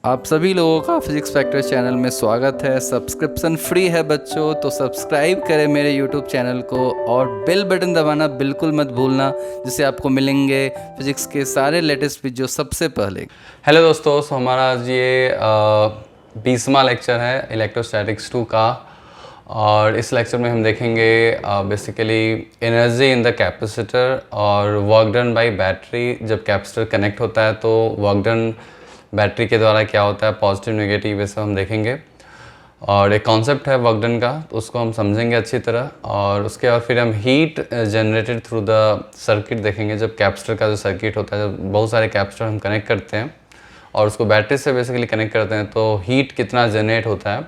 आप सभी लोगों का फिजिक्स फैक्टर चैनल में स्वागत है। सब्सक्रिप्शन फ्री है बच्चों, तो सब्सक्राइब करें मेरे यूट्यूब चैनल को और बेल बटन दबाना बिल्कुल मत भूलना, जिससे आपको मिलेंगे फिजिक्स के सारे लेटेस्ट वीडियो सबसे पहले। हेलो दोस्तों, हमारा आज ये 20वां लेक्चर है इलेक्ट्रोस्टैटिक्स 2 का। और इस लेक्चर में हम देखेंगे basically energy in the capacitor और वर्क डन बाय बैटरी। जब कैपेसिटर कनेक्ट होता है तो वर्क डन बैटरी के द्वारा क्या होता है, पॉजिटिव नेगेटिव, ये सब हम देखेंगे। और एक कॉन्सेप्ट है वर्क डन का, तो उसको हम समझेंगे अच्छी तरह। और उसके बाद फिर हम heat generated through the circuit देखेंगे। जब कैपेसिटर का जो सर्किट होता है, जब बहुत सारे कैपेसिटर हम कनेक्ट करते हैं और उसको बैटरी से बेसिकली कनेक्ट करते हैं, तो हीट कितना जनरेट होता है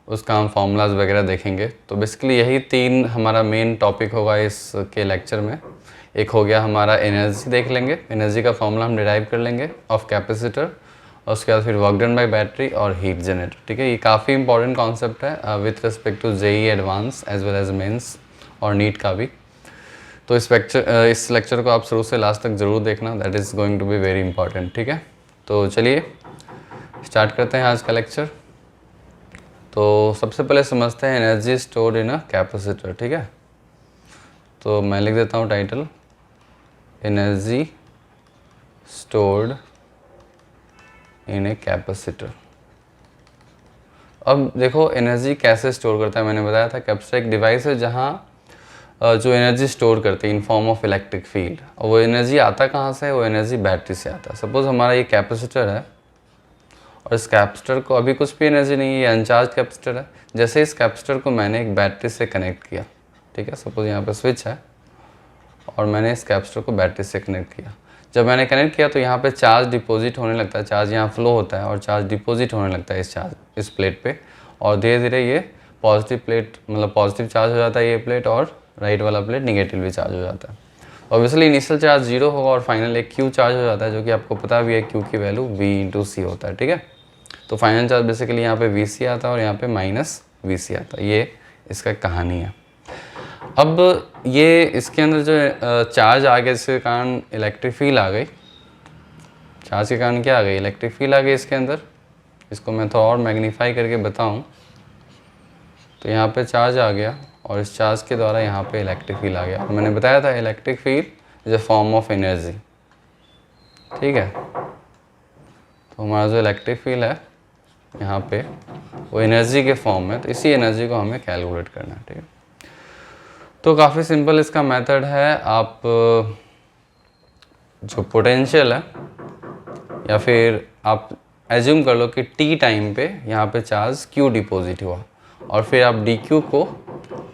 उसका हम फार्मूलाज वगैरह देखेंगे। तो बेसिकली यही 3 हमारा मेन टॉपिक होगा इसके लेक्चर में। एक हो गया हमारा एनर्जी, देख लेंगे एनर्जी का फार्मूला हम डिराइव कर लेंगे ऑफ कैपेसिटर। और उसके बाद फिर वर्क डन बाय बैटरी और हीट जनरेटर। ठीक है, ये काफ़ी इंपॉर्टेंट कॉन्सेप्ट है with respect to JEE advance as well as mains और नीट का भी। तो इस लेक्चर को आप शुरू से लास्ट तक ज़रूर देखना, that is going to be very important. ठीक है, तो चलिए स्टार्ट करते हैं आज का लेक्चर। तो सबसे पहले समझते हैं energy stored in a capacitor. ठीक है, तो मैं लिख देता हूँ title, energy stored in a capacitor. अब देखो एनर्जी कैसे स्टोर करता है। मैंने बताया था कैपेसिटर एक डिवाइस है जहाँ जो एनर्जी स्टोर करते हैं in form of electric field. और वो एनर्जी आता कहाँ से है? वो एनर्जी बैटरी से आता है। सपोज हमारा ये कैपेसिटर है और इस कैपेसिटर को अभी कुछ भी एनर्जी नहीं है, ये अनचार्ज कैपेसिटर है। जैसे इस कैपेसिटर को मैंने एक बैटरी से कनेक्ट किया, ठीक है, सपोज यहाँ पर स्विच है और मैंने इस कैपेसिटर को बैटरी से कनेक्ट किया। जब मैंने कनेक्ट किया तो यहाँ पे चार्ज डिपॉजिट होने लगता है, चार्ज यहाँ फ्लो होता है और चार्ज डिपॉजिट होने लगता है इस प्लेट पे। और धीरे धीरे ये पॉजिटिव प्लेट, मतलब पॉजिटिव चार्ज हो जाता है ये प्लेट, और राइट वाला प्लेट निगेटिवली चार्ज हो जाता है। ऑब्वियसली इनिशियल चार्ज 0 होगा और फाइनल एक क्यू चार्ज हो जाता है, जो कि आपको पता भी है क्यू की वैल्यू V/C होता है। ठीक है, तो फाइनल चार्ज बेसिकली यहाँ पे VC आता है और यहाँ पे -VC आता है। ये इसका कहानी है। अब ये इसके अंदर जो चार्ज आ गया, जिसके कारण इलेक्ट्रिक फील्ड आ गई। चार्ज के कारण क्या आ गई? इलेक्ट्रिक फील्ड आ गई इसके अंदर। इसको मैं थोड़ा और मैग्नीफाई करके बताऊं तो यहाँ पे चार्ज आ गया और इस चार्ज के द्वारा यहाँ पे इलेक्ट्रिक फील्ड आ गया। और मैंने बताया था electric field is a form of energy. ठीक है, तो हमारा जो इलेक्ट्रिक फील्ड है यहाँ पे वो एनर्जी के फॉर्म में, तो इसी एनर्जी को हमें कैलकुलेट करना है। ठीक है, तो काफ़ी सिंपल इसका मेथड है। आप जो पोटेंशियल है, या फिर आप एज्यूम कर लो कि टी टाइम पे यहाँ पे चार्ज क्यू डिपॉजिट हुआ और फिर आप डी क्यू को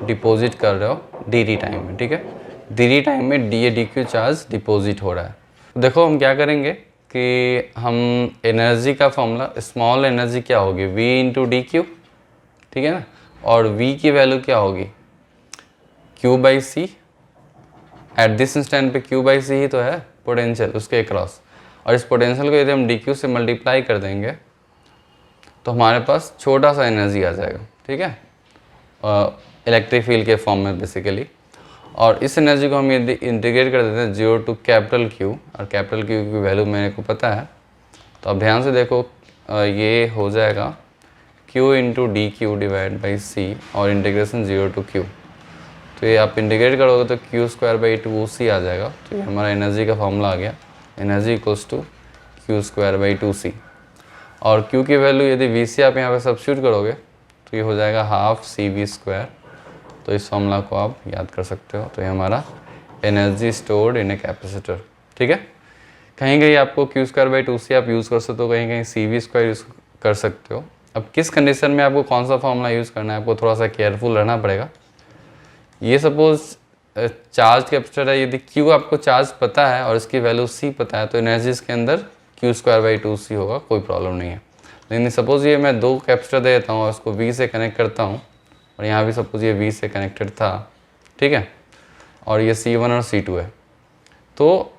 डिपॉजिट कर रहे हो डी टी टाइम में। ठीक है, डी टी टाइम में डी क्यू चार्ज डिपॉजिट हो रहा है। देखो हम क्या करेंगे कि हम एनर्जी का फॉर्मूला, स्मॉल एनर्जी क्या होगी? V/d/q। ठीक है ना, और V की वैल्यू क्या होगी? Q/c। एट दिस इंस्टेंट पे Q/c ही तो है पोटेंशियल उसके अक्रॉस। और इस पोटेंशियल को यदि हम dq से मल्टीप्लाई कर देंगे तो हमारे पास छोटा सा एनर्जी आ जाएगा। ठीक है, इलेक्ट्रिक फील्ड के फॉर्म में बेसिकली। और इस एनर्जी को हम यदि इंटीग्रेट कर देते हैं 0 टू कैपिटल Q, और कैपिटल Q की वैल्यू मेरे को पता है, तो अब ध्यान से देखो ये हो जाएगा Q/dq/c और इंटीग्रेशन 0 टू Q। तो ये आप इंटीग्रेट करोगे तो Q²/2c आ जाएगा। तो ये हमारा एनर्जी का फॉर्मूला आ गया, एनर्जी इक्वल्स टू Q²/2c। और Q की वैल्यू यदि VC आप यहाँ पे सब्स्टिट्यूट करोगे तो ये हो जाएगा 12CV²। तो इस फॉर्मूला को आप याद कर सकते हो। तो ये हमारा energy stored in a capacitor. ठीक है, कहीं कहीं आपको Q²/2c आप यूज़ कर सकते हो, कहीं कहीं CV² यूज़ कर सकते हो। अब किस कंडीशन में आपको कौन सा फॉर्मूला यूज़ करना है, आपको थोड़ा सा केयरफुल रहना पड़ेगा। ये सपोज चार्ज कैपेसिटर है, यदि Q आपको चार्ज पता है और इसकी वैल्यू C पता है, तो एनर्जी इसके अंदर Q²/2c होगा, कोई प्रॉब्लम नहीं है। लेकिन सपोज ये मैं 2 कैपेसिटर दे देता हूँ और उसको V से कनेक्ट करता हूँ, और यहाँ भी सपोज ये V से कनेक्टेड था, ठीक है, और ये C1 और C2 है, तो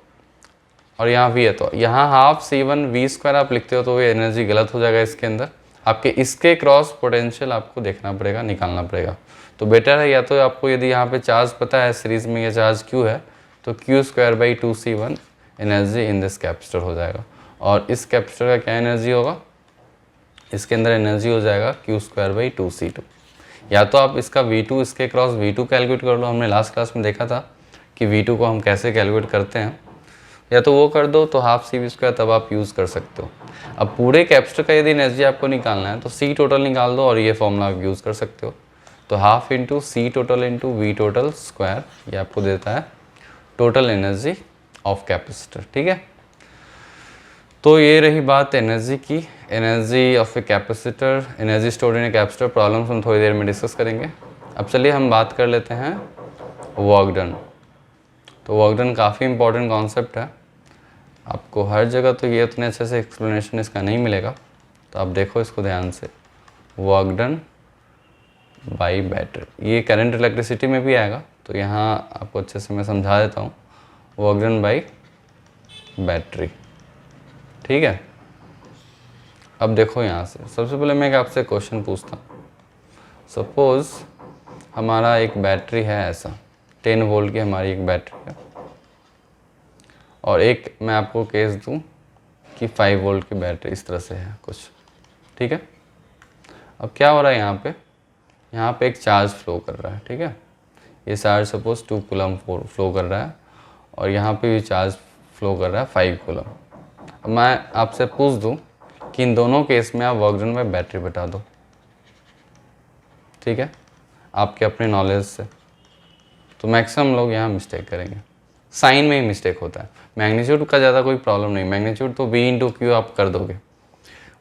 और यहाँ V है, तो यहाँ 12C1V² आप लिखते हो तो ये एनर्जी गलत हो जाएगा इसके अंदर। आपके इसके क्रॉस पोटेंशियल आपको देखना पड़ेगा, निकालना पड़ेगा। तो बेटर है, या तो आपको यदि यहाँ पे चार्ज पता है सीरीज में ये चार्ज Q है, तो Q²/2c1 energy in this capacitor हो जाएगा। और इस कैपेसिटर का क्या एनर्जी होगा? इसके अंदर एनर्जी हो जाएगा Q²/2C2। या तो आप इसका V2 इसके क्रॉस V2 कैलकुलेट कर लो, हमने लास्ट क्लास में देखा था कि V2 को हम कैसे कैलकुलेट करते हैं, या तो वो कर दो तो ½ CV², तब आप यूज़ कर सकते हो। अब पूरे कैपेसिटर का यदि एनर्जी आपको निकालना है तो C टोटल निकाल दो और ये फॉर्मूला आप यूज़ कर सकते हो। तो ½ × C total × V total square, ये आपको देता है टोटल एनर्जी ऑफ कैपेसिटर। ठीक है, तो ये रही बात एनर्जी की, energy of a capacitor, energy stored in a capacitor. Problems हम थोड़ी देर में डिस्कस करेंगे। अब चलिए हम बात कर लेते हैं वर्क डन। तो वर्क डन काफ़ी इंपॉर्टेंट कॉन्सेप्ट है, आपको हर जगह तो ये उतने अच्छे से एक्सप्लेनेशन इसका नहीं मिलेगा, तो आप देखो इसको ध्यान से। वर्क डन बाई बैटरी, ये करंट इलेक्ट्रिसिटी में भी आएगा, तो यहाँ आपको अच्छे से मैं समझा देता हूँ। वर्क डन बाई बैटरी, ठीक है। अब देखो यहाँ से सबसे पहले मैं आपसे क्वेश्चन पूछता हूँ। सपोज़ हमारा एक बैटरी है ऐसा, 10 वोल्ट की हमारी एक बैटरी है, और एक मैं आपको केस दूँ कि 5 वोल्ट की बैटरी इस तरह से है कुछ, ठीक है। अब क्या हो रहा है यहाँ पे एक चार्ज फ्लो कर रहा है, ठीक है। ये चार्ज सपोज 2 कूलम फ्लो कर रहा है, और यहाँ पे भी चार्ज फ्लो कर रहा है 5 कूलम। अब मैं आपसे पूछ दूँ कि इन दोनों केस में आप वर्क डन बाय बैटरी बता दो, ठीक है, आपके अपने नॉलेज से। तो मैक्सिमम लोग यहाँ मिस्टेक करेंगे, साइन में ही मिस्टेक होता है। मैग्नीट्यूड का ज़्यादा कोई प्रॉब्लम नहीं, मैग्नीट्यूड तो V × Q आप कर दोगे।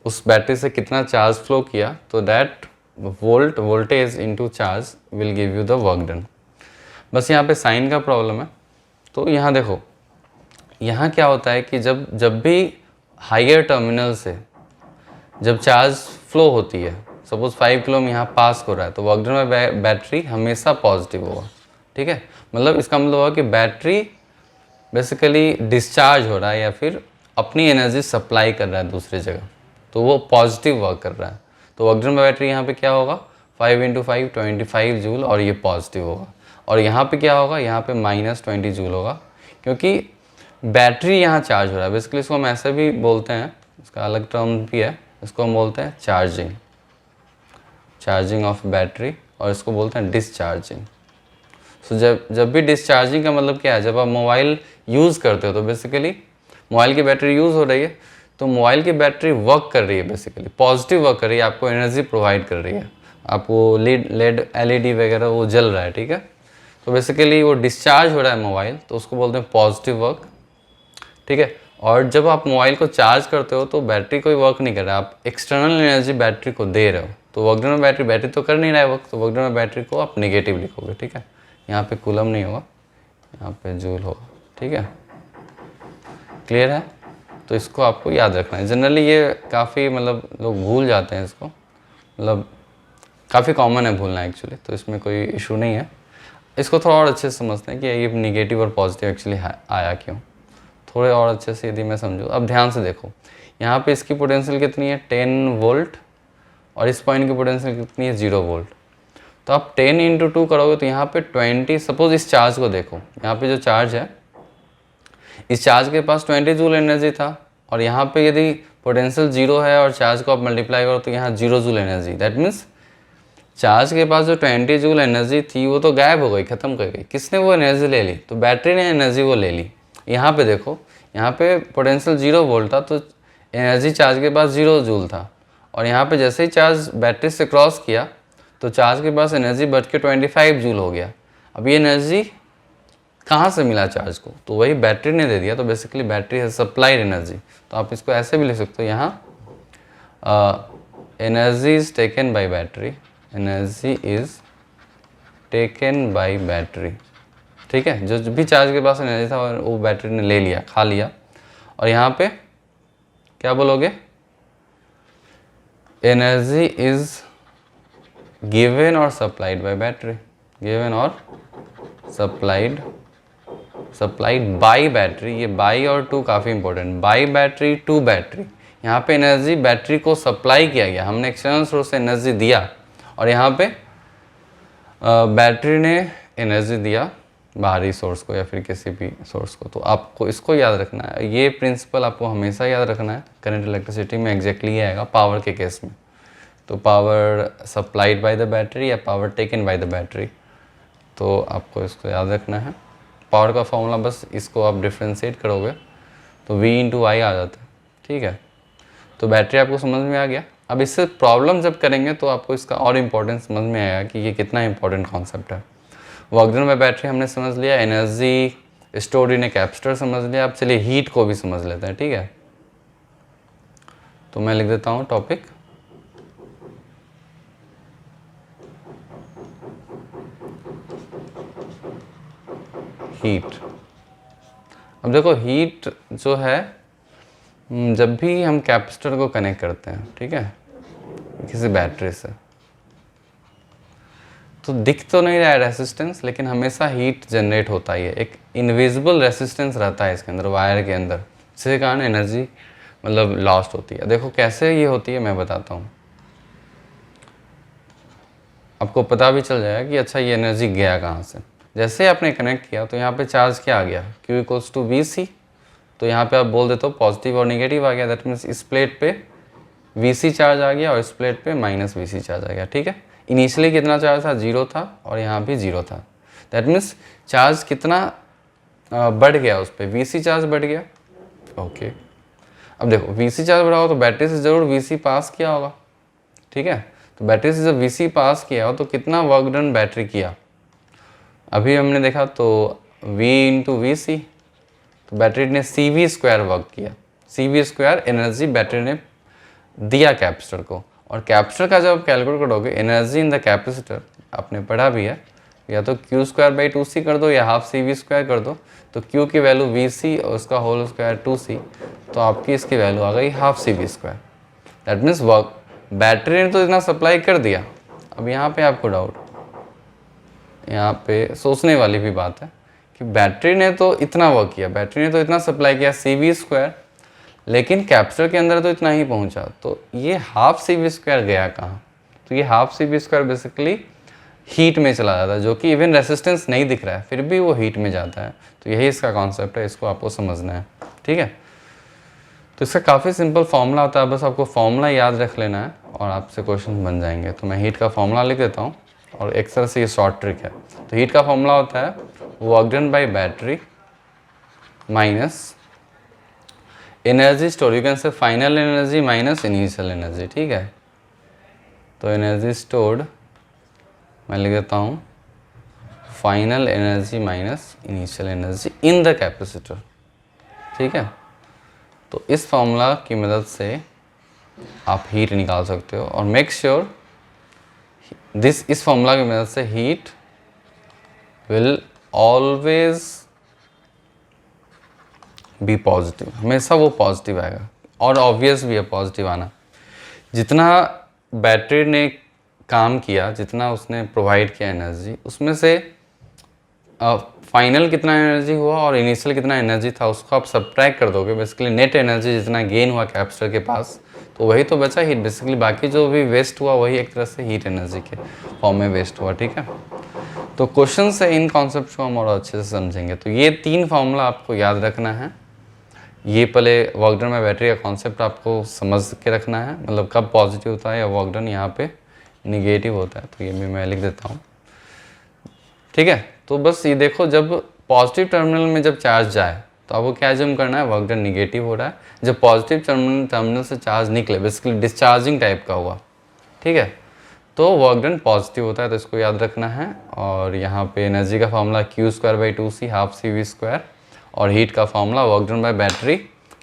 उस बैटरी से कितना चार्ज फ्लो किया, तो that voltage into charge will give you the work done. बस यहाँ पे साइन का प्रॉब्लम है। तो यहाँ देखो, यहाँ क्या होता है कि जब भी हायर टर्मिनल से जब चार्ज फ्लो होती है, सपोज 5 किलो यहाँ पास हो रहा है, तो वर्क डन बाय बैटरी हमेशा पॉजिटिव होगा, ठीक है। मतलब इसका मतलब होगा कि बैटरी बेसिकली डिस्चार्ज हो रहा है या फिर अपनी एनर्जी सप्लाई कर रहा है दूसरी जगह, तो वो पॉजिटिव वर्क कर रहा है। तो वर्क डन बाय बैटरी यहाँ पे क्या होगा, 5 × 5 25 जूल, और ये पॉजिटिव होगा। और यहाँ पे क्या होगा, यहाँ पे -20 जूल होगा, क्योंकि बैटरी यहाँ चार्ज हो रहा है। बेसिकली इसको हम ऐसे भी बोलते हैं, इसका अलग टर्म भी है, इसको हम बोलते हैं चार्जिंग ऑफ बैटरी, और इसको बोलते हैं डिस्चार्जिंग। सो जब भी डिस्चार्जिंग का मतलब क्या है, जब आप मोबाइल यूज़ करते हो तो बेसिकली मोबाइल की बैटरी यूज़ हो रही है, तो मोबाइल की बैटरी वर्क कर रही है, बेसिकली पॉजिटिव वर्क कर रही है, आपको एनर्जी प्रोवाइड कर रही है, आपको लेड LED वगैरह वो जल रहा है, ठीक है। तो बेसिकली वो डिस्चार्ज हो रहा है मोबाइल, तो उसको बोलते हैं पॉजिटिव वर्क, ठीक है। और जब आप मोबाइल को चार्ज करते हो तो बैटरी कोई वर्क नहीं कर रहा है, आप एक्सटर्नल एनर्जी बैटरी को दे रहे हो, तो वर्क डन बाय बैटरी तो कर नहीं रहा है वर्क, तो वर्क डन बाय बैटरी को आप नेगेटिव लिखोगे, ठीक है। यहाँ पे कूलम नहीं होगा, यहाँ पे जूल होगा, ठीक है। क्लियर है? तो इसको आपको याद रखना है। जनरली ये काफ़ी मतलब लोग भूल जाते हैं इसको, मतलब काफ़ी कॉमन है भूलना एक्चुअली, तो इसमें कोई इशू नहीं है। इसको थोड़ा और अच्छे से समझते हैं कि ये नेगेटिव और पॉजिटिव एक्चुअली आया क्यों, थोड़े और अच्छे से यदि मैं समझूँ। अब ध्यान से देखो, यहाँ पे इसकी पोटेंशियल कितनी है 10 वोल्ट, और इस पॉइंट की पोटेंशियल कितनी है 0 वोल्ट। तो आप 10 × 2 करोगे तो यहाँ पे 20, सपोज इस चार्ज को देखो, यहाँ पे जो चार्ज है, इस चार्ज के पास 20 जूल एनर्जी था, और यहाँ पे यदि पोटेंशियल 0 है और चार्ज को आप मल्टीप्लाई करो तो यहाँ 0 joule energy. That means charge के पास जो 20 जूल एनर्जी थी वो तो गायब हो गई, ख़त्म कर गई। किसने वो एनर्जी ले ली, तो बैटरी ने एनर्जी वो ले ली। यहाँ पे देखो, यहाँ पे पोटेंशियल 0 वोल्ट था, तो एनर्जी चार्ज के पास 0 जूल था, और यहाँ पे जैसे ही चार्ज बैटरी से क्रॉस किया तो चार्ज के पास एनर्जी बढ़ के 25 जूल हो गया। अब ये एनर्जी कहाँ से मिला चार्ज को, तो वही बैटरी ने दे दिया। तो बेसिकली बैटरी है सप्लाइड एनर्जी। तो आप इसको ऐसे भी लिख सकते हो, यहाँ energy is taken by battery, energy is taken by battery, ठीक है। जो भी चार्ज के पास एनर्जी था वो बैटरी ने ले लिया, खा लिया। और यहाँ पे क्या बोलोगे, एनर्जी इज गिवन और सप्लाइड बाय बैटरी, गिवन और सप्लाइड बाय बैटरी। ये बाय और टू काफ़ी इंपॉर्टेंट, बाय बैटरी टू बैटरी। यहाँ पे एनर्जी बैटरी को सप्लाई किया गया, हमने एक्सटर्नल सोर्स से एनर्जी दिया, और यहाँ पे बैटरी ने एनर्जी दिया बाहरी सोर्स को या फिर किसी भी सोर्स को। तो आपको इसको याद रखना है, ये प्रिंसिपल आपको हमेशा याद रखना है। करंट इलेक्ट्रिसिटी में एग्जैक्टली ये आएगा पावर के केस में। तो power supplied by the battery या power taken by the battery, तो आपको इसको याद रखना है। पावर का फॉर्मूला बस इसको आप डिफ्रेंशिएट करोगे तो V इंटू आई आ जाता है, ठीक है। तो बैटरी आपको समझ में आ गया। अब इससे प्रॉब्लम जब करेंगे तो आपको इसका और इम्पोर्टेंस समझ में आएगा कि ये कितना इंपॉर्टेंट कॉन्सेप्ट है। वर्क डन बाय बैटरी हमने समझ लिया, energy stored in a capacitor समझ लिया। अब चलिए हीट को भी समझ लेते हैं, ठीक है। तो मैं लिख देता हूँ टॉपिक हीट। अब देखो हीट जो है, जब भी हम कैपेसिटर को कनेक्ट करते हैं, ठीक है, किसी बैटरी से, तो दिख तो नहीं रहा है रेसिस्टेंस, लेकिन हमेशा हीट जनरेट होता ही है। एक इनविजिबल रेसिस्टेंस रहता है इसके अंदर, वायर के अंदर, जिसके कारण एनर्जी मतलब लॉस्ट होती है। देखो कैसे ये होती है मैं बताता हूँ, आपको पता भी चल जाएगा कि अच्छा ये एनर्जी गया कहाँ से। जैसे आपने कनेक्ट किया तो यहाँ पे चार्ज क्या आ गया, Q इक्वल्स टू वी सी। तो यहाँ पे आप बोल देते हो पॉजिटिव और नेगेटिव आ गया, दैट मीन्स इस प्लेट पे Vc चार्ज आ गया और इस प्लेट पे माइनस Vc चार्ज आ गया, ठीक है। इनिशियली कितना चार्ज था, 0 था, और यहाँ भी 0 था। दैट मीन्स चार्ज कितना बढ़ गया, उस पर Vc चार्ज बढ़ गया, ओके। अब देखो Vc चार्ज बढ़ा हो तो बैटरी से ज़रूर Vc पास किया होगा, ठीक है। तो बैटरी से जब Vc पास किया हो तो कितना वर्क डन बैटरी किया, अभी हमने देखा तो V इंटू वी सी, तो बैटरी ने CV स्क्वायर वर्क किया। CV स्क्वायर एनर्जी बैटरी ने दिया कैपेसिटर को। और कैपेसिटर का जब कैलकुलेट करोगे एनर्जी इन द कैपेसिटर, आपने पढ़ा भी है, या तो Q स्क्वायर बाई 2C कर दो या हाफ CV स्क्वायर कर दो। तो Q की वैल्यू VC और उसका होल स्क्वायर 2C, तो आपकी इसकी वैल्यू आ गई half CV square. That means work battery ने तो इतना सप्लाई कर दिया। अब यहाँ पे आपको डाउट, यहाँ पे सोचने वाली भी बात है कि बैटरी ने तो इतना वर्क किया, बैटरी ने तो इतना सप्लाई किया CV स्क्वायर, लेकिन कैपेसिटर के अंदर तो इतना ही पहुंचा, तो ये हाफ CV स्क्वायर गया कहाँ। तो ये half CV square basically heat में चला जाता है, जो कि इवन रेसिस्टेंस नहीं दिख रहा है फिर भी वो हीट में जाता है। तो यही इसका कॉन्सेप्ट है, इसको आपको समझना है, ठीक है। तो इसका काफ़ी सिंपल फॉर्मूला होता है, बस आपको फॉर्मूला याद रख लेना है और आपसे क्वेश्चन बन जाएंगे। तो मैं हीट का फॉर्मूला लिख देता हूँ और एक तरह से ये शॉर्ट ट्रिक है। तो हीट का फॉर्मूला होता है work done by battery minus energy store, you can say final energy minus initial energy, ठीक है। तो एनर्जी स्टोर्ड मैं लिख देता हूँ final energy minus initial energy in the capacitor, ठीक है। तो इस फॉर्मूला की मदद से आप हीट निकाल सकते हो और मेक श्योर इस फॉर्मूला की मदद से heat will always be positive, हमेशा वो पॉजिटिव आएगा। और ऑब्वियस भी है पॉजिटिव आना, जितना बैटरी ने काम किया, जितना उसने प्रोवाइड किया एनर्जी, उसमें से फाइनल कितना एनर्जी हुआ और इनिशियल कितना एनर्जी था, उसको आप सब्ट्रैक्ट कर दोगे। बेसिकली नेट एनर्जी जितना गेन हुआ कैपेसिटर के पास, तो वही तो बचा हीट। बेसिकली बाकी जो भी वेस्ट हुआ वही एक तरह से हीट एनर्जी के फॉर्म में वेस्ट हुआ, ठीक है। तो क्वेश्चन से इन कॉन्सेप्ट को हम और अच्छे से समझेंगे। तो ये 3 फार्मूला आपको याद रखना है। ये पहले वर्क डन बाय बैटरी का कॉन्सेप्ट आपको समझ के रखना है, मतलब कब पॉजिटिव होता है या वर्क डन यहाँ पे निगेटिव होता है। तो ये भी मैं लिख देता हूँ, ठीक है। तो बस ये देखो, जब पॉजिटिव टर्मिनल में जब चार्ज जाए तो आपको क्या जम करना है, वर्क डन निगेटिव हो रहा है। जब पॉजिटिव टर्मिनल से चार्ज निकले, बेसिकली डिस्चार्जिंग टाइप का हुआ, ठीक है, तो वर्क डन पॉजिटिव होता है। तो इसको याद रखना है। और यहाँ पे एनर्जी का formula Q square by 2C half CV square, और हीट का formula work done by battery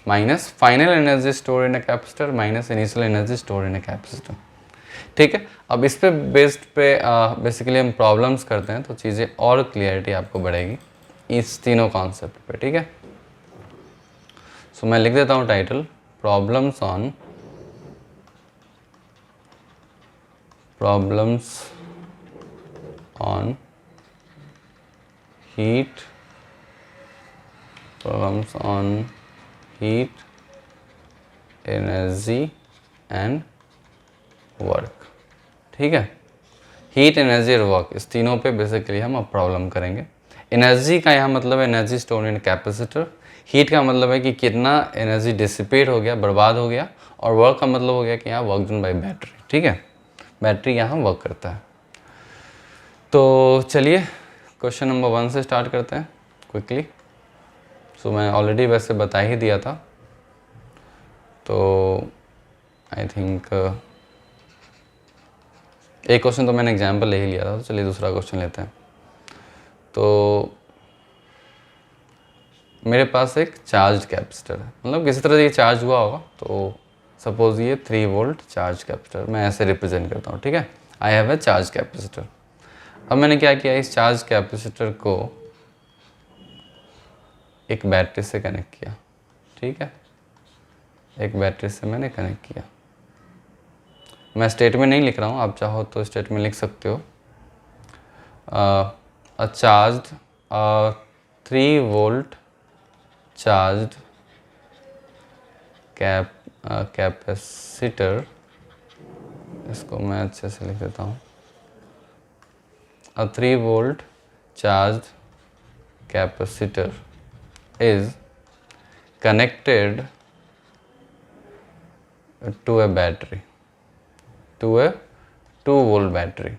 minus final energy store in a capacitor minus initial energy store in a capacitor, ठीक है। अब इस पे बेस्ड पे बेसिकली हम प्रॉब्लम्स करते हैं, तो चीज़ें और क्लियरिटी आपको बढ़ेगी इस तीनों कॉन्सेप्ट पे, ठीक है। सो मैं लिख देता हूँ title, problems on heat, problems on heat, energy and work, ठीक है। हीट, एनर्जी और वर्क, इस तीनों पे बेसिकली हम अब प्रॉब्लम करेंगे। एनर्जी का यहाँ मतलब है energy store in capacitor, heat का मतलब है कि कितना एनर्जी डिसिपेट हो गया, बर्बाद हो गया, और वर्क का मतलब हो गया कि यहाँ वर्क डन बाय बैटरी। ठीक है, बैटरी यहाँ वर्क करता है। तो चलिए क्वेश्चन नंबर 1 से स्टार्ट करते हैं क्विकली। सो मैं ऑलरेडी वैसे बता ही दिया था, तो आई थिंक एक क्वेश्चन तो मैंने एग्जाम्पल ले ही लिया था, तो चलिए दूसरा क्वेश्चन लेते हैं। तो मेरे पास एक चार्ज कैपेसिटर है, मतलब किसी तरह ये चार्ज हुआ होगा, तो सपोज ये 3 वोल्ट चार्ज कैपेसिटर मैं ऐसे रिप्रेजेंट करता हूँ। ठीक है, I have a charge capacitor. अब मैंने क्या किया, इस चार्ज कैपेसिटर को एक बैटरी से कनेक्ट किया। ठीक है, एक बैटरी से मैंने कनेक्ट किया। मैं स्टेटमेंट नहीं लिख रहा हूँ, आप चाहो तो स्टेटमेंट लिख सकते हो। A charge 3 volt charge capacitor, इसको मैं अच्छे से लिख देता हूँ। A 3 volt charged capacitor is connected to a battery, to a 2 volt battery।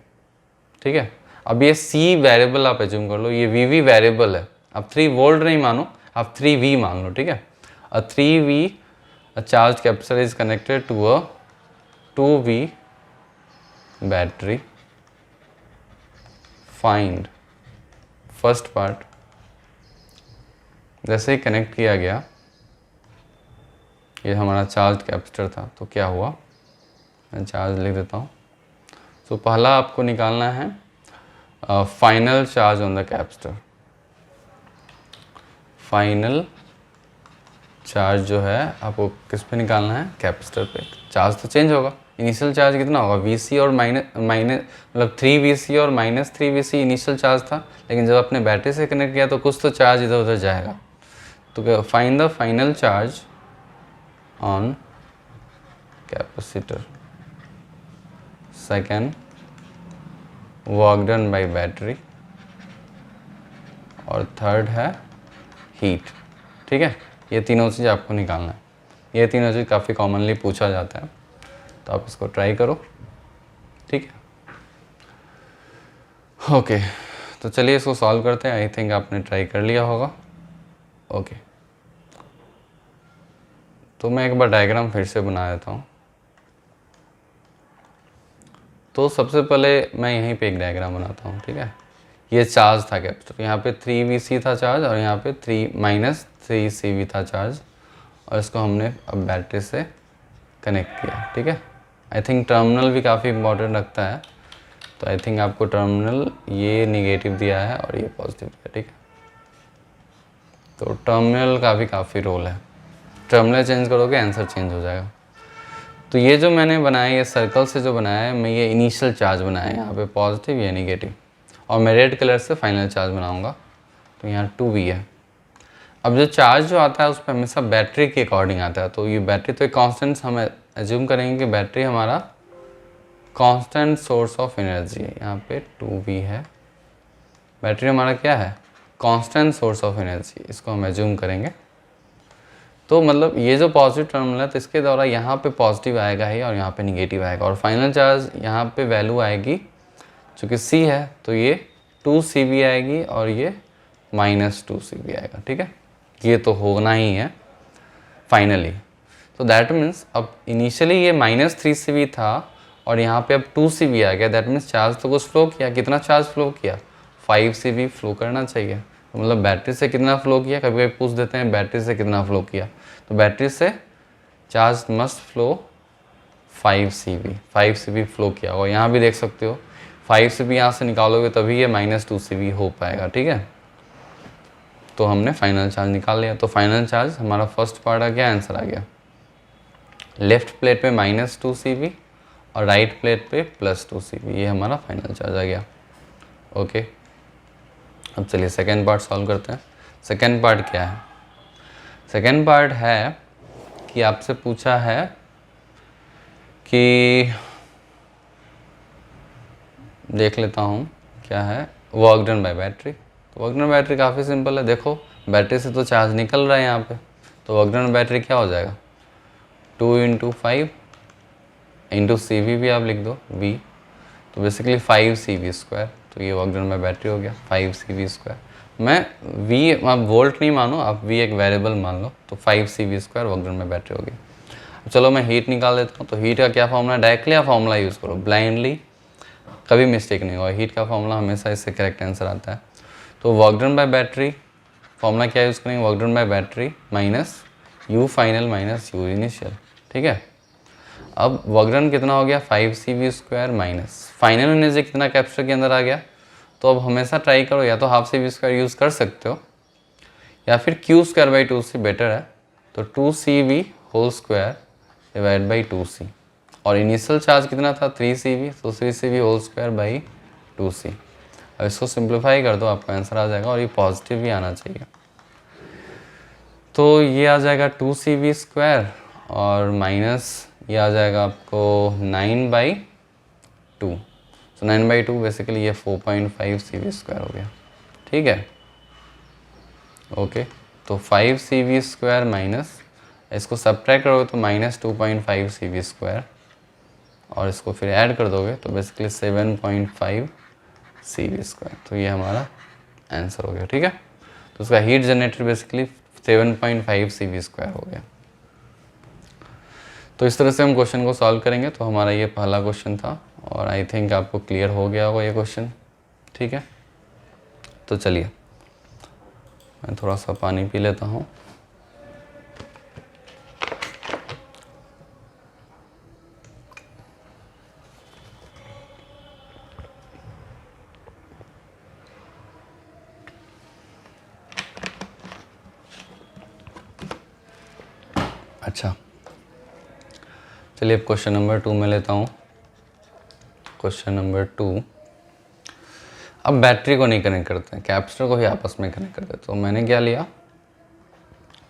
ठीक है, अब ये C वेरिएबल आप एज्यूम कर लो, ये VV वेरिएबल है। अब 3 वोल्ट नहीं मानो, आप 3V मान लो। ठीक है, a 3V a charged capacitor is connected to a 2V battery। Find first part, जैसे ही कनेक्ट किया गया, ये हमारा चार्ज कैपेसिटर था, तो क्या हुआ, मैं चार्ज लिख देता हूँ। तो पहला आपको निकालना है final charge on the capacitor. Final charge जो है आपको किस पे निकालना है, कैपेसिटर पे। चार्ज तो चेंज होगा, इनिशियल चार्ज कितना होगा, Vc और माइनस मतलब 3Vc और -3Vc इनिशियल चार्ज था, लेकिन जब आपने बैटरी से कनेक्ट किया तो कुछ तो चार्ज इधर उधर जाएगा। तो find the final charge on capacitor. Second, work done by battery, और थर्ड है हीट। ठीक है, ये तीनों चीज़ आपको निकालना है। ये तीनों चीज़ काफ़ी कॉमनली पूछा जाता है, तो आप इसको ट्राई करो। ठीक है, ओके, तो चलिए इसको सॉल्व करते हैं। आई थिंक आपने ट्राई कर लिया होगा। ओके, तो मैं एक बार डायग्राम फिर से बना देता हूँ। तो सबसे पहले मैं यहीं पे एक डायग्राम बनाता हूँ। ठीक है, ये चार्ज था कैपेसिटर, यहाँ पे 3Vc था चार्ज, और यहाँ पे 3-3CV था चार्ज, और इसको हमने अब बैटरी से कनेक्ट किया। ठीक है, आई थिंक टर्मिनल भी काफ़ी इंपॉर्टेंट रखता है, तो आई थिंक आपको टर्मिनल ये नेगेटिव दिया है और ये पॉजिटिव दिया। ठीक है, तो टर्मिनल का भी काफ़ी रोल है, टर्मिनल चेंज करोगे आंसर चेंज हो जाएगा। तो ये जो मैंने बनाया, ये सर्कल से जो बनाया है, मैं ये इनिशियल चार्ज बनाया है, यहाँ पे पॉजिटिव या नेगेटिव, और मैं रेड कलर से फाइनल चार्ज बनाऊँगा, तो यहाँ 2V है। अब जो चार्ज जो आता है उस पर हमेशा बैटरी के अकॉर्डिंग आता है, तो ये बैटरी तो एक कांस्टेंट हम एज्यूम करेंगे कि बैटरी हमारा कांस्टेंट सोर्स ऑफ एनर्जी है। यहाँ पे 2V है, बैटरी हमारा क्या है, कांस्टेंट सोर्स ऑफ एनर्जी, इसको हम एज्यूम करेंगे। तो मतलब ये जो पॉजिटिव टर्मिनल है, तो इसके द्वारा यहाँ पे पॉजिटिव आएगा ही और यहाँ पे निगेटिव आएगा, और फाइनल चार्ज यहाँ पे वैल्यू आएगी चूँकि C है, तो ये 2CV आएगी और ये -2CV आएगा। ठीक है, ये तो होना ही है फाइनली। तो दैट मीन्स अब इनिशियली ये -3CV था और यहाँ पे अब 2CV आ गया, दैट मीन्स चार्ज तो कुछ फ्लो किया। कितना चार्ज फ्लो किया, 5CV फ्लो करना चाहिए। तो मतलब बैटरी से कितना फ्लो किया, कभी कभी पूछ देते हैं बैटरी से कितना फ्लो किया, तो बैटरी से charge must flow 5CV flow किया होगा। यहाँ भी देख सकते हो 5CV यहाँ से निकालोगे तभी ये -2CV हो पाएगा। ठीक है, तो हमने फाइनल चार्ज निकाल लिया। तो फाइनल चार्ज हमारा फर्स्ट पार्ट आ गया, आंसर आ गया। लेफ्ट प्लेट पे -2CV और राइट प्लेट पे +2CV, ये हमारा फाइनल चार्ज आ गया। ओके, अब चलिए सेकेंड पार्ट सॉल्व करते हैं। सेकेंड पार्ट क्या है, सेकेंड पार्ट है कि आपसे पूछा है कि देख लेता हूँ क्या है, वर्क डन बाय बैटरी। तो तो वर्क डन बैटरी काफ़ी सिंपल है, देखो बैटरी से तो चार्ज निकल रहा है यहाँ पे, तो वर्क डन बैटरी क्या हो जाएगा 2 × 5 इंटू सी वी भी आप लिख दो V, तो बेसिकली 5 CV², तो ये वर्क डन बाय बैटरी हो गया 5 CV²। मैं V आप वोल्ट नहीं मानो, आप V एक वेरिएबल मान लो, तो 5 CV² work done by battery हो गई। अब चलो मैं हीट निकाल देता हूँ, तो हीट का क्या फॉर्मूला, डायरेक्टली आप फॉर्मूला यूज़ करो, ब्लाइंडली कभी मिस्टेक नहीं होगा, हीट का फॉर्मूला हमेशा इससे करेक्ट आंसर आता है। तो work done by battery formula क्या यूज़ करेंगे, work done by battery minus U final minus U initial, ठीक है। अब वर्क डन कितना हो गया 5 CV² माइनस फाइनल एनर्जी कितना कैपेसिटर के अंदर आ गया, तो अब हमेशा ट्राई करो या तो हाफ CV² यूज़ कर सकते हो या फिर Q²/2C बेटर है, तो 2CV² डिवाइड बाई 2C, और इनिशियल चार्ज कितना था 3CV, तो 3CV² बाई 2C। अब इसको सिंप्लीफाई कर दो, आपका आंसर आ जाएगा, और ये पॉजिटिव भी आना चाहिए, तो ये आ जाएगा 2CV² और माइनस ये आ जाएगा आपको 9/2, तो 9/2 बेसिकली ये 4.5 CV² हो गया, ठीक है। ओके, तो 5 CV² माइनस, इसको सब्ट्रैक्ट करोगे तो माइनस 2.5 CV², और इसको फिर ऐड कर दोगे तो बेसिकली 7.5 CV², तो ये हमारा आंसर हो गया, ठीक है। तो उसका हीट जनरेटर बेसिकली 7.5 CV² हो गया। तो इस तरह से हम क्वेश्चन को सॉल्व करेंगे। तो हमारा ये पहला क्वेश्चन था, और आई थिंक आपको क्लियर हो गया होगा ये क्वेश्चन, ठीक है। तो चलिए मैं थोड़ा सा पानी पी लेता हूँ। अच्छा, चलिए अब क्वेश्चन नंबर 2 में लेता हूँ। क्वेश्चन नंबर 2, अब बैटरी को नहीं कनेक्ट करते हैं, कैपेसिटर को ही आपस में कनेक्ट करते हैं। तो मैंने क्या लिया,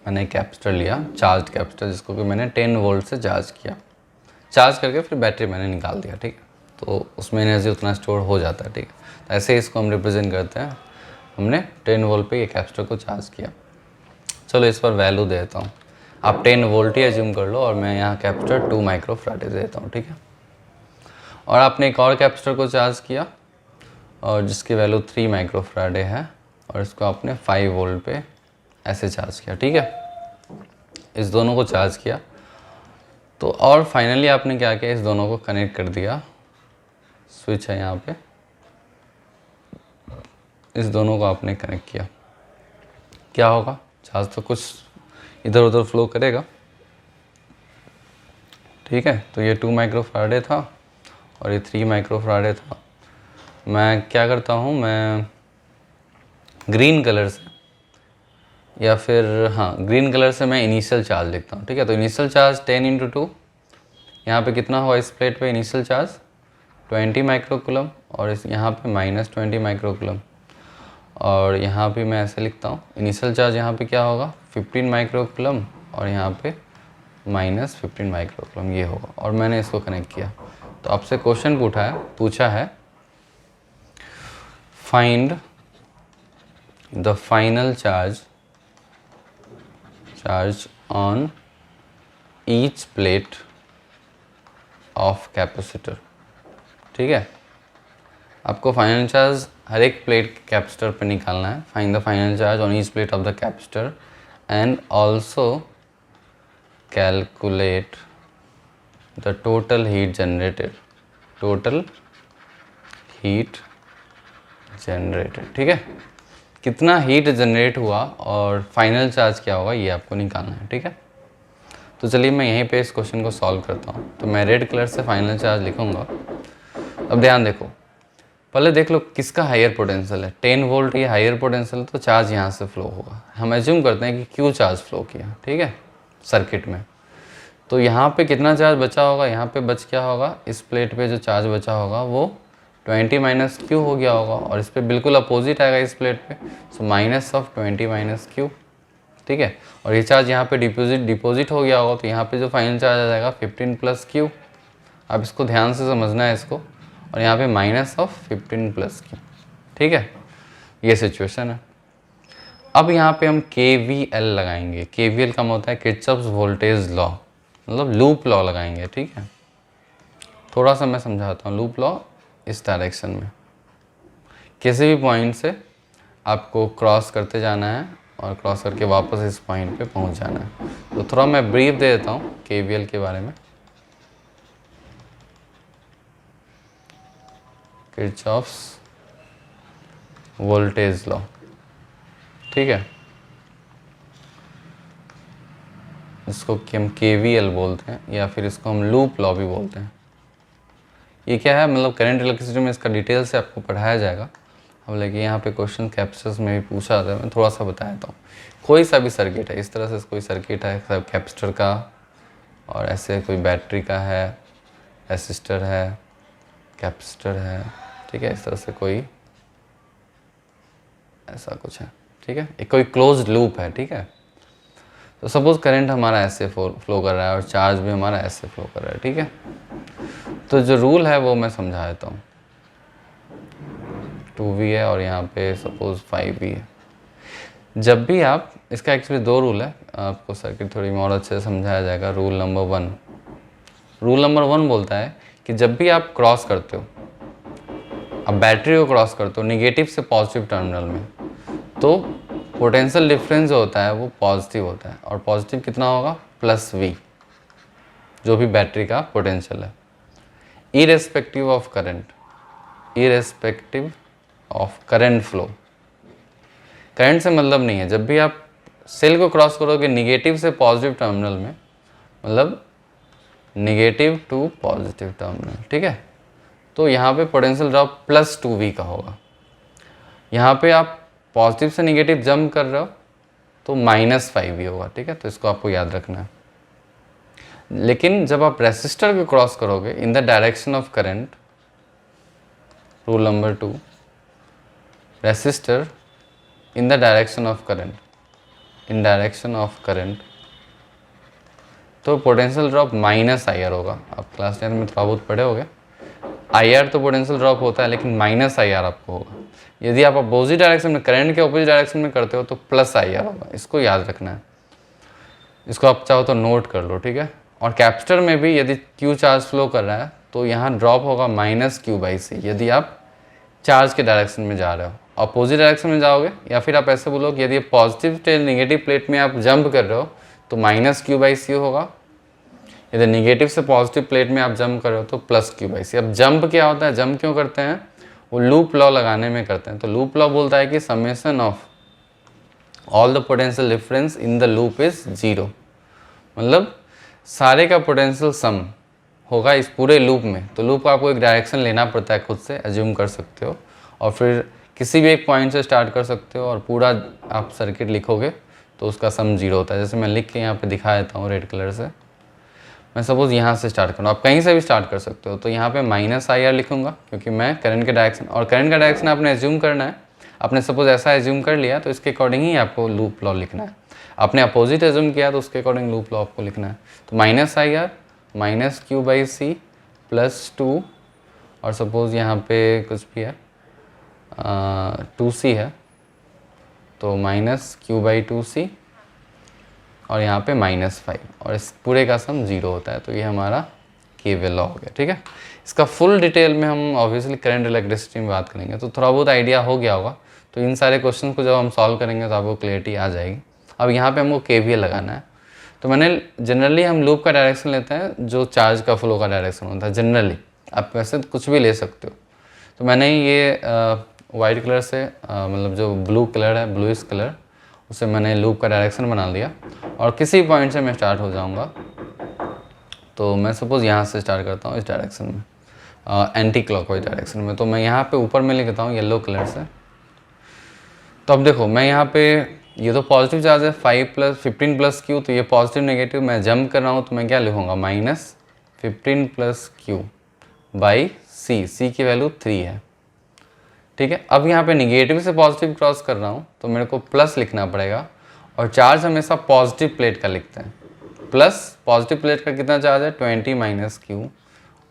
मैंने कैपेसिटर लिया, चार्ज कैपेसिटर, जिसको कि मैंने 10 वोल्ट से चार्ज किया, चार्ज करके फिर बैटरी मैंने निकाल दिया, ठीक है। तो उसमें एनर्जी उतना स्टोर हो जाता है, ठीक है। तो ऐसे ही इसको हम रिप्रेजेंट करते हैं, हमने 10 वोल्ट पे ये कैपेसिटर को चार्ज किया। चलो इस पर वैल्यू दे देता हूँ, आप 10 वोल्ट ही एज्यूम कर लो, और मैं यहाँ कैपेसिटर 2 माइक्रोफैराड दे देता हूँ, ठीक है। और आपने एक और कैपेसिटर को चार्ज किया, और जिसकी वैल्यू 3 माइक्रोफैराड है, और इसको आपने 5 वोल्ट पे ऐसे चार्ज किया, ठीक है। इस दोनों को चार्ज किया, तो और फाइनली आपने क्या किया, इस दोनों को कनेक्ट कर दिया, स्विच है यहाँ पे, इस दोनों को आपने कनेक्ट किया, क्या होगा, चार्ज तो कुछ इधर उधर फ्लो करेगा, ठीक है। तो ये 2 माइक्रोफैराड था और ये 3 माइक्रोफैराड था। मैं क्या करता हूँ, मैं ग्रीन कलर से, या फिर हाँ ग्रीन कलर से मैं इनिशियल चार्ज लिखता हूँ, ठीक है। तो इनिशियल चार्ज 10 × 2, यहाँ पे कितना हुआ इस प्लेट पे इनिशियल चार्ज 20 माइक्रोकूलम, और इस यहाँ पे -20 माइक्रोकूलम, और यहाँ पे मैं ऐसे लिखता हूँ, इनिशियल चार्ज यहाँ पे क्या होगा 15 माइक्रोकूलम, और यहाँ पे -15 माइक्रोकूलम ये होगा, और मैंने इसको कनेक्ट किया। तो आपसे क्वेश्चन पूछा है find the final charge on each plate of capacitor, ठीक है। आपको फाइनल चार्ज हर एक प्लेट कैपेसिटर पे निकालना है। Find the final charge on each plate of the capacitor and also calculate the total heat generated, ठीक है। कितना हीट जनरेट हुआ और फाइनल चार्ज क्या होगा ये आपको निकालना है, ठीक है। तो चलिए मैं यहीं पे इस क्वेश्चन को सॉल्व करता हूँ। तो मैं रेड कलर से फाइनल चार्ज लिखूँगा। अब ध्यान देखो, पहले देख लो किसका हायर पोटेंशियल है, 10 वोल्ट ये हायर पोटेंशियल, तो चार्ज यहाँ से फ्लो होगा। हम एज्यूम करते हैं कि क्यू चार्ज फ्लो किया, ठीक है, सर्किट में। तो यहाँ पे कितना चार्ज बचा होगा, यहाँ पे बच क्या होगा, इस प्लेट पे जो चार्ज बचा होगा वो 20 - Q हो गया होगा, और इस पे बिल्कुल अपोजिट आएगा इस प्लेट पे, सो -20 - Q, ठीक है। और ये चार्ज यहाँ पे डिपॉजिट हो गया होगा, तो यहाँ पे जो फाइनल चार्ज आ जाएगा 15 + Q। आप इसको ध्यान से समझना है इसको, और यहाँ पे -15 + Q, ठीक है। ये सिचुएशन है। अब यहाँ पे हम KVL लगाएंगे। KVL का होता है किर्चॉफ्स वोल्टेज लॉ, मतलब लूप लॉ लगाएंगे, ठीक है। थोड़ा सा मैं समझाता हूँ। लूप लॉ इस डायरेक्शन में किसी भी पॉइंट से आपको क्रॉस करते जाना है और क्रॉस करके वापस इस पॉइंट पे पहुंच जाना है। तो थोड़ा मैं ब्रीफ दे देता हूँ KVL के बारे में। किर्चॉफ्स वोल्टेज लॉ, ठीक है, इसको कि हम KVL बोलते हैं या फिर इसको हम लूप लॉ भी बोलते हैं। ये क्या है, मतलब करंट इलेक्ट्रिसिटी में इसका डिटेल से आपको पढ़ाया जाएगा। अब लेकिन यहाँ पे क्वेश्चन कैपेसिटर्स में भी पूछा जाता है, मैं थोड़ा सा बता देता हूँ। कोई सा भी सर्किट है, इस तरह से कोई सर्किट है सब कैपेसिटर का, और ऐसे कोई बैटरी का है, रेसिस्टर है, कैपेसिटर है, ठीक है, इस तरह से कोई ऐसा कुछ है, ठीक है, एक कोई क्लोज्ड लूप है, ठीक है। तो सपोज करंट हमारा ऐसे फ्लो कर रहा है और चार्ज भी हमारा ऐसे फ्लो कर रहा है, ठीक है। तो जो रूल है वो मैं समझा देता हूँ। 2V है और यहाँ पे सपोज 5V है। जब भी आप, इसका एक्चुअली 2 रूल है, आपको सर्किट थोड़ी और अच्छे से समझाया जाएगा। रूल नंबर 1 बोलता है कि जब भी आप क्रॉस करते हो, अब बैटरी को क्रॉस करते हो निगेटिव से पॉजिटिव टर्मिनल में, तो पोटेंशियल डिफरेंस जो होता है वो पॉजिटिव होता है, और पॉजिटिव कितना होगा, +V, जो भी बैटरी का पोटेंशियल है, irrespective of current flow. Current से मतलब नहीं है। जब भी आप सेल को क्रॉस करोगे निगेटिव से पॉजिटिव टर्मिनल में, मतलब निगेटिव टू पॉजिटिव टर्मिनल, ठीक है, तो यहाँ पे पोटेंशियल ड्रॉप +2V का होगा। यहाँ पे आप पॉजिटिव से निगेटिव जंप कर रहे हो तो -5V होगा, ठीक है। तो इसको आपको याद रखना है। लेकिन जब आप रेसिस्टर को क्रॉस करोगे in the direction of current, rule number 2, resistor in the direction of current, in direction of current, तो पोटेंशियल ड्रॉप -IR होगा। आप क्लास 10 में थोड़ा बहुत पढ़े होगे। IR तो पोटेंशियल ड्रॉप होता है, लेकिन -IR आपको होगा। यदि आप अपोजिट डायरेक्शन में, करंट के अपोजिट डायरेक्शन में करते हो तो +IR होगा। इसको याद रखना है। इसको आप चाहो तो नोट कर लो, ठीक है। और कैपेसिटर में भी यदि Q चार्ज फ्लो कर रहा है तो यहाँ ड्रॉप होगा -Q/C, यदि आप चार्ज के डायरेक्शन में जा रहे हो। अपोजिट डायरेक्शन में जाओगे, या फिर आप ऐसे बोलो कि यदि पॉजिटिव से नेगेटिव प्लेट में आप जंप कर रहे हो तो -Q/C होगा। यदि नेगेटिव से पॉजिटिव प्लेट में आप जंप कर रहे हो तो +Q/C। अब जंप क्या होता है, जंप क्यों करते हैं, वो लूप लॉ लगाने में करते हैं। तो लूप लॉ बोलता है कि summation of all the potential difference in the loop is 0, मतलब सारे का पोटेंशियल सम होगा इस पूरे लूप में। तो लूप का आपको एक डायरेक्शन लेना पड़ता है, खुद से एज्यूम कर सकते हो, और फिर किसी भी एक पॉइंट से स्टार्ट कर सकते हो, और पूरा आप सर्किट लिखोगे तो उसका सम 0 होता है। जैसे मैं लिख के यहाँ पे दिखा देता हूँ रेड कलर से। मैं सपोज यहाँ से स्टार्ट करूँ, आप कहीं से भी स्टार्ट कर सकते हो। तो यहाँ पे -IR लिखूँगा क्योंकि मैं करंट के डायरेक्शन, और करंट का डायरेक्शन आपने एज्यूम करना है। आपने सपोज ऐसा एज्यूम कर लिया तो इसके अकॉर्डिंग ही आपको लूप लॉ लिखना है। आपने अपोजिट एज्यूम किया तो उसके अकॉर्डिंग लूप लॉ आपको लिखना है। तो -IR -Q/C +2, और सपोज यहाँ पे कुछ भी है 2C है तो -Q/2C, और यहाँ पे -5, और इस पूरे का सम 0 होता है। तो ये हमारा KVL लॉ हो गया, ठीक है। इसका फुल डिटेल में हम ऑब्वियसली करंट इलेक्ट्रिसिटी में बात करेंगे, तो थोड़ा बहुत आइडिया हो गया होगा। तो इन सारे क्वेश्चन को जब हम सॉल्व करेंगे तो आपको क्लियरिटी आ जाएगी। अब यहाँ पे हमको KVL लगाना है। तो मैंने जनरली हम लूप का डायरेक्शन लेते हैं जो चार्ज का फ्लो का डायरेक्शन होता है जनरली। आप वैसे कुछ भी ले सकते हो। तो मैंने ये वाइट कलर से मतलब जो ब्लू कलर है, ब्लूइश कलर, उसे मैंने लूप का डायरेक्शन बना लिया, और किसी पॉइंट से मैं स्टार्ट हो जाऊंगा। तो मैं सपोज यहाँ से स्टार्ट करता हूँ इस डायरेक्शन में, एंटी क्लॉकवाइज डायरेक्शन में। तो मैं यहाँ पे ऊपर में लिखता हूँ येलो कलर से। तो अब देखो मैं यहाँ पे, ये तो पॉजिटिव चार्ज है 15 + Q, तो ये पॉजिटिव नेगेटिव मैं जंप कर रहा हूँ, तो मैं क्या लिखूँगा -15 + Q/C। C की वैल्यू 3 है, ठीक है। अब यहाँ पे निगेटिव से पॉजिटिव क्रॉस कर रहा हूँ तो मेरे को प्लस लिखना पड़ेगा, और चार्ज हमेशा पॉजिटिव प्लेट का लिखते हैं। प्लस पॉजिटिव प्लेट का कितना चार्ज है 20 - Q,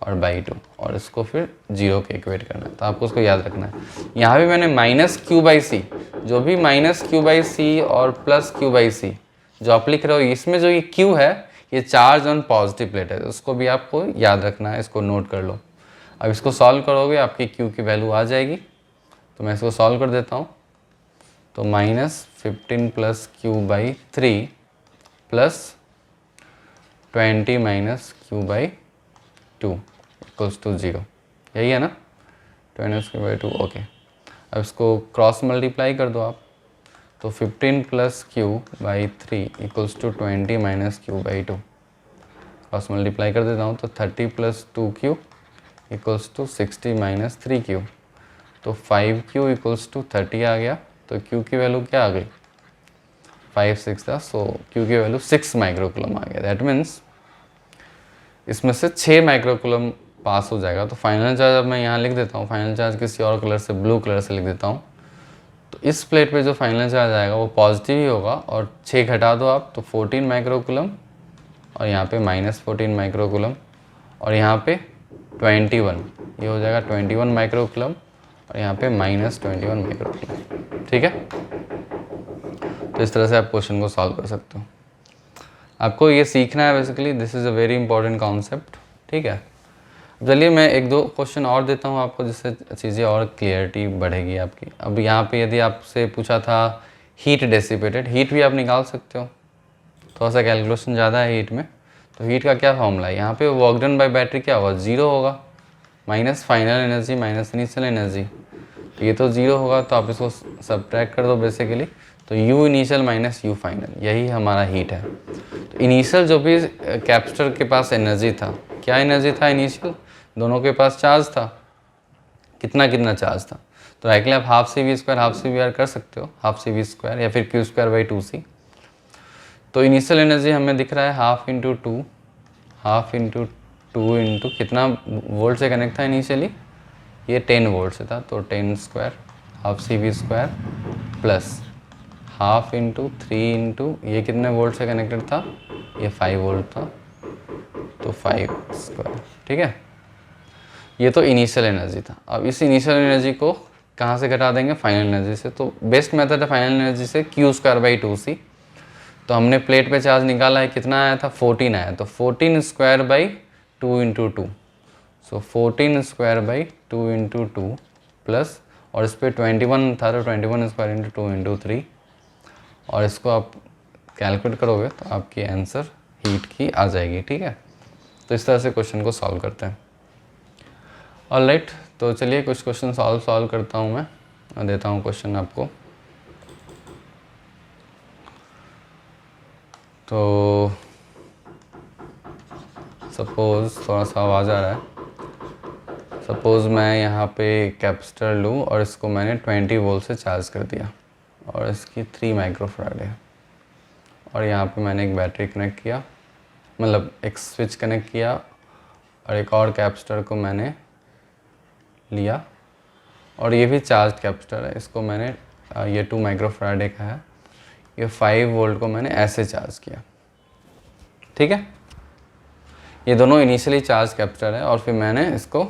और बाई 2, और इसको फिर 0 के इक्वेट करना है, तो आपको उसको याद रखना है। यहाँ भी मैंने माइनस क्यू बाई सी, जो भी माइनस क्यू बाई सी और प्लस क्यू बाई सी जो आप लिख रहे हो, इसमें जो ये क्यू है ये चार्ज ऑन पॉजिटिव प्लेट है, उसको भी आपको याद रखना है, इसको नोट कर लो। अब इसको सॉल्व करोगे आपकी क्यू की वैल्यू आ जाएगी, तो मैं इसको सॉल्व कर देता हूँ। तो -15 plus Q by 3 plus 20 minus Q by 2 equals to 0, यही है ना, 20 क्यू बाई 2, ओके। अब इसको क्रॉस मल्टीप्लाई कर दो आप, तो 15 plus Q by 3 equals to 20 minus Q by 2, cross multiply कर देता हूँ, तो 30 plus 2q equals to 60 minus 3q, तो 5q इक्वल्स टू 30 आ गया। तो q की वैल्यू क्या आ गई, 5 6 था, सो q की वैल्यू 6 माइक्रोकूलम आ गया। दैट मीन्स इसमें से 6 माइक्रोकूलम पास हो जाएगा। तो फाइनल चार्ज अब मैं यहाँ लिख देता हूँ, फाइनल चार्ज किसी और कलर से, ब्लू कलर से लिख देता हूँ। तो इस प्लेट पे जो फाइनल चार्ज आएगा वो पॉजिटिव ही होगा, और 6 घटा दो आप तो 14 माइक्रोकूलम, और यहाँ पे -14 माइक्रोकूलम, और यहाँ पे 21, ये हो जाएगा 21 माइक्रोकूलम, और यहाँ पे -21 माइक्रोकूलम। ठीक है, तो इस तरह से आप क्वेश्चन को सॉल्व कर सकते हो। आपको ये सीखना है basically, this is a very important concept. ठीक है, चलिए मैं एक दो क्वेश्चन और देता हूँ आपको, जिससे चीज़ें और क्लियरिटी बढ़ेगी आपकी। अब यहाँ पे यदि आपसे पूछा था हीट डेसिपेटेड, हीट भी आप निकाल सकते हो, थोड़ा सा कैलकुलेशन ज़्यादा है हीट में। तो हीट का क्या फॉर्मूला है, यहाँ पे वर्क डन बाय बैटरी क्या होगा, 0 होगा, minus final energy minus initial energy, ये तो 0 होगा, तो आप इसको सब्ट्रैक्ट कर दो बेसिकली, तो U initial minus U final, यही हमारा हीट है। तो इनिशियल जो भी कैपेसिटर के पास एनर्जी था, क्या एनर्जी था इनिशियल, दोनों के पास चार्ज था, कितना कितना चार्ज था, तो राइटली आप half C V square half C V R कर सकते हो, हाफ सी वी स्क्वायर या फिर क्यू स्क्वायर बाई 2c। तो इनिशियल एनर्जी हमें दिख रहा है हाफ इंटू टू इंटू कितना वोल्ट से कनेक्ट था इनिशियली, ये 10 वोल्ट से था, तो 10 square half C V square plus half into 3 into ये कितने वोल्ट से कनेक्टेड था, ये 5 वोल्ट था, तो 5 स्क्वायर। ठीक है, ये तो इनिशियल एनर्जी था। अब इस इनिशियल एनर्जी को कहाँ से घटा देंगे, फाइनल एनर्जी से। तो बेस्ट मेथड है फाइनल एनर्जी से क्यू स्क्वायर बाई 2c। तो हमने प्लेट पे चार्ज निकाला है, कितना आया था, 14 आया, तो 14 square by 2 into 2, so 14 square by 2 into 2 plus, और इस पर 21 था, तो 21 स्क्वायर इंटू 2 इंटू 3, और इसको आप कैलकुलेट करोगे तो आपकी आंसर हीट की आ जाएगी। ठीक है, तो इस तरह से क्वेश्चन को सॉल्व करते हैं। ऑलराइट, तो चलिए कुछ क्वेश्चन सॉल्व करता हूँ मैं, और देता हूँ क्वेश्चन आपको। तो सपोज़, थोड़ा सा आवाज़ आ रहा है, सपोज़ मैं यहाँ पे कैपेसिटर लूँ और इसको मैंने 20 वोल्ट से चार्ज कर दिया, और इसकी 3 माइक्रोफैराड है, और यहाँ पे मैंने एक बैटरी कनेक्ट किया, मतलब एक स्विच कनेक्ट किया, और एक और कैपेसिटर को मैंने लिया, और ये भी चार्ज कैपेसिटर है, इसको मैंने ये 2 माइक्रोफैराड का है, ये 5 वोल्ट को मैंने ऐसे चार्ज किया। ठीक है, ये दोनों इनिशियली चार्ज कैपेसिटर है, और फिर मैंने इसको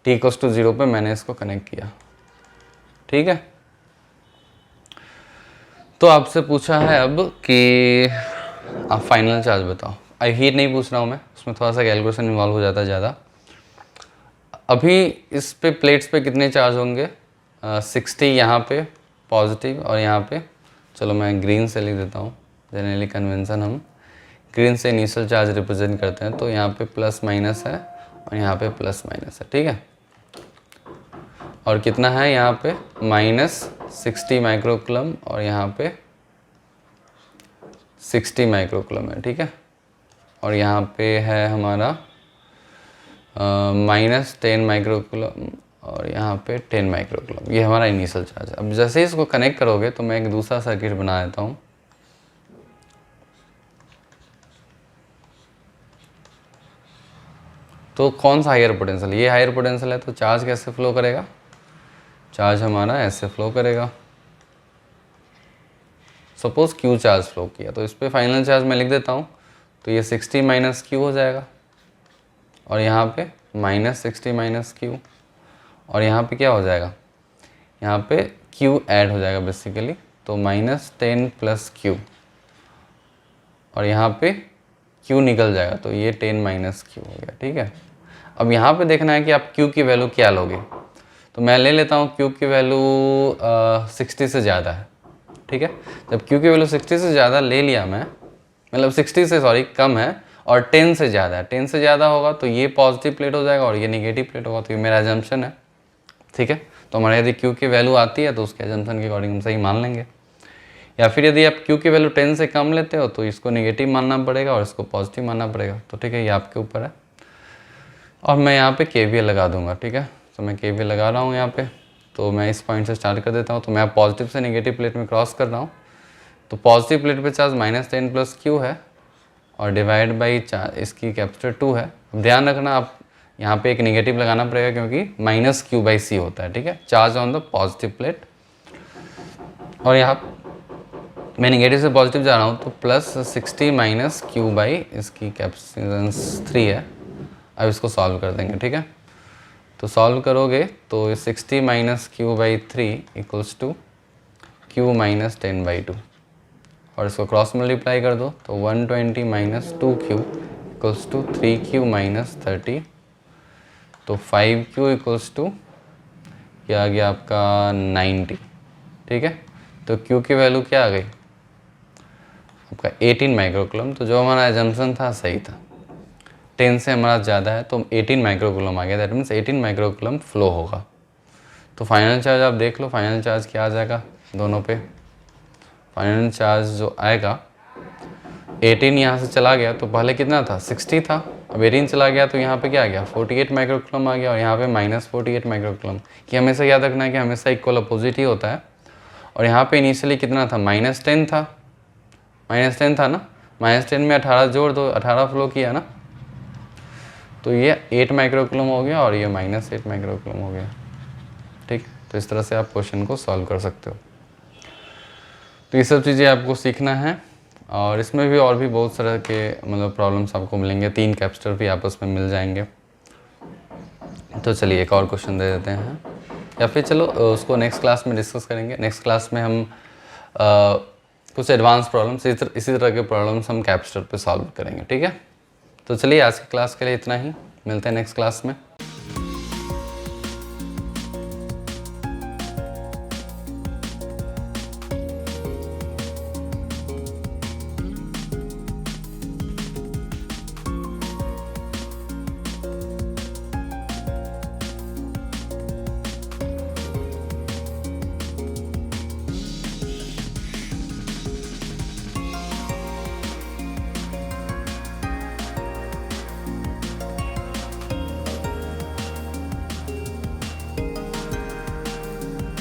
t = 0 पे मैंने इसको कनेक्ट किया। ठीक है, तो आपसे पूछा है अब कि आप फाइनल चार्ज बताओ। आई हीट नहीं पूछ रहा हूँ मैं, उसमें थोड़ा सा कैलकुलेशन इन्वॉल्व हो जाता है ज़्यादा। अभी इस पे प्लेट्स पे कितने चार्ज होंगे, 60 यहाँ पे पॉजिटिव, और यहाँ पे, चलो मैं ग्रीन से लिख देता हूँ, जनरली कन्वेंशन हम ग्रीन से इनिशियल चार्ज रिप्रेजेंट करते हैं, तो यहाँ पे प्लस माइनस है, और यहाँ पे प्लस माइनस है। ठीक है, और कितना है यहाँ पे, -60 माइक्रोकूलम, और यहाँ पे 60 माइक्रोकूलम है। ठीक है, और यहाँ पे है हमारा -10 माइक्रोकूलम, और यहाँ पे 10 माइक्रोकूलम, ये हमारा इनिशियल चार्ज है। अब जैसे ही इसको कनेक्ट करोगे तो मैं एक दूसरा सर्किट बना देता हूँ। तो कौन सा हायर पोटेंशियल, ये हायर पोटेंशियल है, तो चार्ज कैसे फ्लो करेगा, चार्ज हमारा ऐसे फ्लो करेगा। सपोज क्यू चार्ज फ्लो किया, तो इस पर फाइनल चार्ज मैं लिख देता हूँ, तो ये 60 माइनस क्यू हो जाएगा, और यहाँ पे -60 माइनस Q, और यहाँ पे क्या हो जाएगा, यहाँ पे Q ऐड हो जाएगा बेसिकली, तो -10 प्लस Q, और यहाँ पे Q निकल जाएगा, तो ये 10 माइनस Q हो गया। ठीक है, अब यहाँ पे देखना है कि आप Q की वैल्यू क्या लोगे। तो मैं ले लेता हूँ Q की वैल्यू 60 से ज़्यादा है। ठीक है, जब Q की वैल्यू 60 से ज़्यादा ले लिया मैं, मतलब 60 से सॉरी कम है और 10 से ज़्यादा है, 10 से ज़्यादा होगा तो ये पॉजिटिव प्लेट हो जाएगा और ये नेगेटिव प्लेट होगा, तो ये मेरा एजम्पशन है। ठीक है, तो हमारे यदि Q की वैल्यू आती है तो उसके एजम्पशन के अकॉर्डिंग हम सही मान लेंगे, या फिर यदि आप Q की वैल्यू 10 से कम लेते हो तो इसको नेगेटिव मानना पड़ेगा और इसको पॉजिटिव मानना पड़ेगा। तो ठीक है, ये आपके ऊपर है। और मैं यहाँ पे KVL लगा दूंगा। ठीक है, तो मैं KVL लगा रहा हूँ यहाँ पे, तो मैं इस पॉइंट से स्टार्ट कर देता हूँ। तो मैं पॉजिटिव से नेगेटिव प्लेट में क्रॉस कर रहा हूँ, तो पॉजिटिव प्लेट पे चार्ज -10 प्लस Q है और डिवाइड बाई चार्ज इसकी कैपेसिटर 2 है। अब ध्यान रखना, आप यहाँ पे एक नेगेटिव लगाना पड़ेगा क्योंकि -Q/C होता है। ठीक है, charge on the positive plate, और यहाँ मैं नेगेटिव से पॉजिटिव जा रहा हूँ, तो +60 माइनस Q बाई इसकी कैपेसिटेंस 3 है। अब इसको सॉल्व कर देंगे। ठीक है, तो सॉल्व करोगे तो 60 minus Q/3 equals to Q minus 10/2, और इसको क्रॉस मल्टीप्लाई कर दो तो 120 minus 2Q equals to 3Q minus 30, तो 5Q इक्वल्स टू क्या आ गया आपका 90। ठीक है, तो Q की वैल्यू क्या आ गई आपका 18 माइक्रोकूलम। तो जो हमारा एजम्पशन था सही था, 10 से हमारा ज़्यादा है तो 18 माइक्रोकूलम आ गया, दैट मीन्स 18 माइक्रोकूलम फ्लो होगा। तो फाइनल चार्ज आप देख लो, फाइनल चार्ज क्या आ जाएगा दोनों पे। फाइनल चार्ज जो आएगा 18 यहाँ से चला गया तो पहले कितना था 60 था, अब 18 चला गया तो यहाँ पे क्या आ गया 48 माइक्रोकूलम आ गया, और यहाँ पे -48 माइक्रोकूलम। कि हमेशा याद रखना है कि हमेशा इक्वल अपोजिट ही होता है। और यहाँ पे इनिशियली कितना था -10 था, -10 था ना, -10 में 18 जोड़ दो, 18 फ्लो किया ना, तो ये 8 माइक्रोकूलम हो गया और ये -8 माइक्रोकूलम हो गया। ठीक, तो इस तरह से आप क्वेश्चन को सॉल्व कर सकते हो। तो ये सब चीज़ें आपको सीखना है, और इसमें भी और भी बहुत तरह के मतलब प्रॉब्लम्स आपको मिलेंगे, 3 कैपेसिटर भी आपस में मिल जाएंगे। तो चलिए एक और क्वेश्चन दे देते हैं, या फिर चलो उसको नेक्स्ट क्लास में डिस्कस करेंगे। नेक्स्ट क्लास में हम कुछ एडवांस प्रॉब्लम्स, इसी तरह के प्रॉब्लम्स हम कैपेसिटर पे सॉल्व करेंगे। ठीक है, तो चलिए आज की क्लास के लिए इतना ही, मिलते हैं नेक्स्ट क्लास में।